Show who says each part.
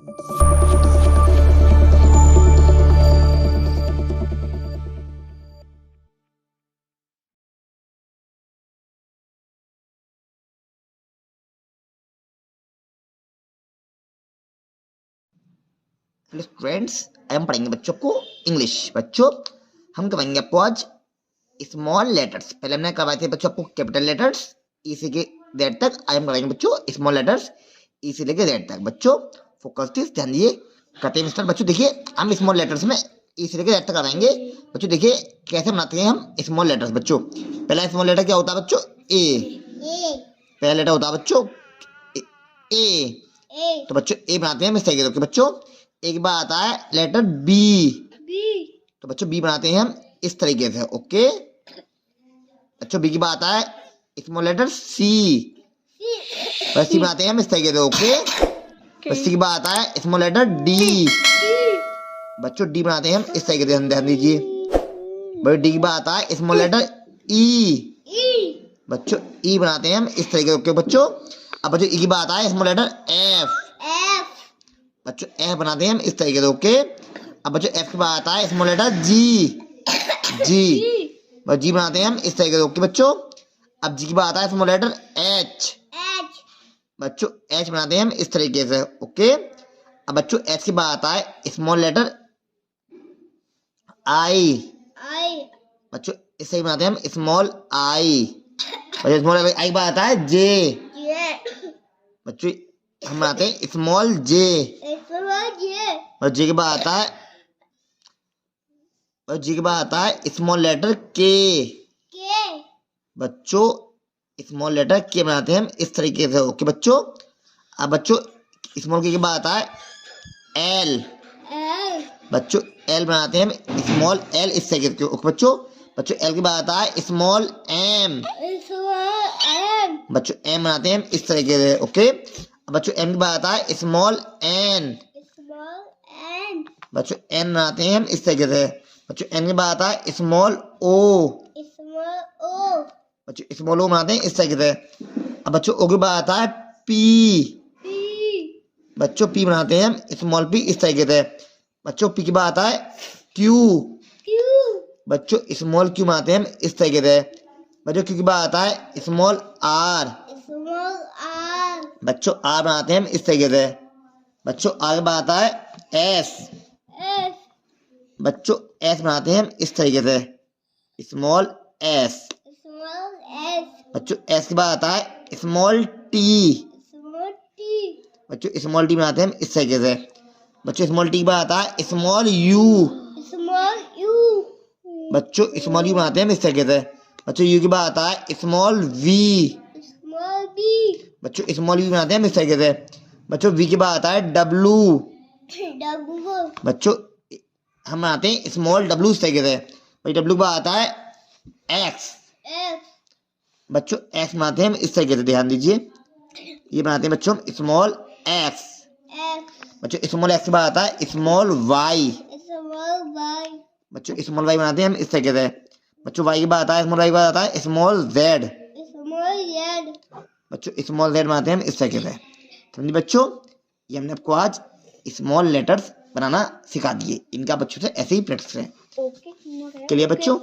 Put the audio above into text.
Speaker 1: Hello friends, हम पढ़ेंगे बच्चों को इंग्लिश। बच्चों, हम करवाएंगे आपको आज स्मॉल लेटर्स। पहले हमने करवाए थे बच्चों आपको कैपिटल लेटर्स ई से के जेड तक। आज हम करवाएंगे बच्चों स्मॉल लेटर्स ई से लेके जेड तक। बच्चों फोकस प्लीज, ध्यान दिए। करते हैं स्टार्ट। बच्चों देखिए, हम स्मॉल लेटर्स में ई से लेके जेड तक करवाएंगे। बच्चों देखिए कैसे बनाते हैं हम स्मॉल लेटर्स। बच्चों पहला स्मॉल लेटर क्या होता है बच्चों? ए। पहला लेटर होता है बच्चों ए। तो बच्चों ए बनाते हैं हम इस तरीके से। बच्चों एक बार आता है लेटर बी। तो बच्चों बी बनाते हैं हम इस तरीके से। ओके बच्चों, बी की बात आता है स्मॉल लेटर सी। बस सी बनाते हैं हम इस तरीके से। ओके बस सी की बात आता है स्मॉल लेटर डी। बच्चों डी बनाते हैं हम इस तरीके से, ध्यान दीजिए। बच्चों डी की बात आता है स्मॉल लेटर ई। बच्चों ई बनाते हैं हम इस तरीके से। ओके बच्चों, अब बच्चों ई की बात आए स्मॉल लेटर एफ। बच्चों एफ बनाते हैं हम इस तरीके से। ओके अब बच्चों एफ की बात आए स्मॉल लेटर जी। बस जी बनाते हैं हम इस तरीके से। ओके बच्चों, अब जी की बात आए स्मॉल लेटर एच। बच्चों एच बनाते हैं हम इस तरीके से। ओके अब बच्चों एच की बात आए स्मॉल लेटर आई। बच्चों इससे बनाते हैं हम स्मॉल आई। बच्चों स्मॉल आई बात आता है जे। बच्चों हम बनाते हैं स्मॉल जे। और जे के बाद आता है, और जी के बाद आता है स्मॉल लेटर के। बच्चों स्मॉल लेटर के बनाते हैं हम इस तरीके से। ओके बच्चों, अब बच्चों स्मॉल के बाद आता है एल। बच्चों एल बनाते हैं हम स्मॉल एल इस तरीके से। ओके बच्चों, बच्चों एल के बाद आता है स्मॉल एम। बच्चों एम बनाते हैं हम इस तरीके से। ओके बच्चों एम की बात आता है स्मॉल एन। बच्चों एन बनाते हैं हम इस तरीके से। बच्चों एन की बात आता है स्मॉल ओ। बच्चों स्मॉल ओ बनाते हैं इस तरीके से। अब बच्चों ओ की बात आता है पी। बच्चों पी बनाते हैं हम स्मॉल पी इस तरीके से। बच्चों पी की बात आता है क्यू। बच्चों स्मॉल क्यू बनाते हैं हम इस तरीके से। बच्चों क्यू की बात आता है स्मॉल आर। बच्चों आर बनाते हैं हम इस तरीके से। बच्चों आर की बात आता है एस। बच्चों एस बनाते हैं हम इस तरीके से, स्मॉल एस। बच्चों एस के बाद आता है स्मॉल टी। बच्चों स्मॉल टी बनाते हैं हम इस तरीके से। बच्चों स्मॉल टी के बाद आता है स्मॉल यू। बच्चों स्मॉल यू बनाते हैं हम इस तरीके से। बच्चों यू के बाद आता है स्मॉल वी। बच्चों स्मॉल वी बनाते हैं हम इस तरीके से। बच्चों वी के बाद आता है डब्लू। बच्चों हम बनाते हैं स्मॉल डब्लू इस तरीके से। भाई डब्लू के बाद आता है एक्स। बच्चों एक्स बनाते हैं हम इस तरीके से, ध्यान दीजिए। ये बनाते हैं बच्चों हम स्मॉल एक्स। बच्चों स्मॉल एक्स के बाद आता है स्मॉल वाई। बच्चों स्मॉल वाई बनाते हैं हम इस तरीके से। बच्चों वाई के बाद आता है स्मॉल वाई के बाद आता है स्मॉल जेड। बच्चों स्मॉल जेड बनाते हैं हम इस तरीके से। समझिए बच्चों, ये हमने आपको आज स्मॉल लेटर्स बनाना सिखा दिए। इनका बच्चों से ऐसे ही प्रैक्टिस करें। चलिए बच्चों।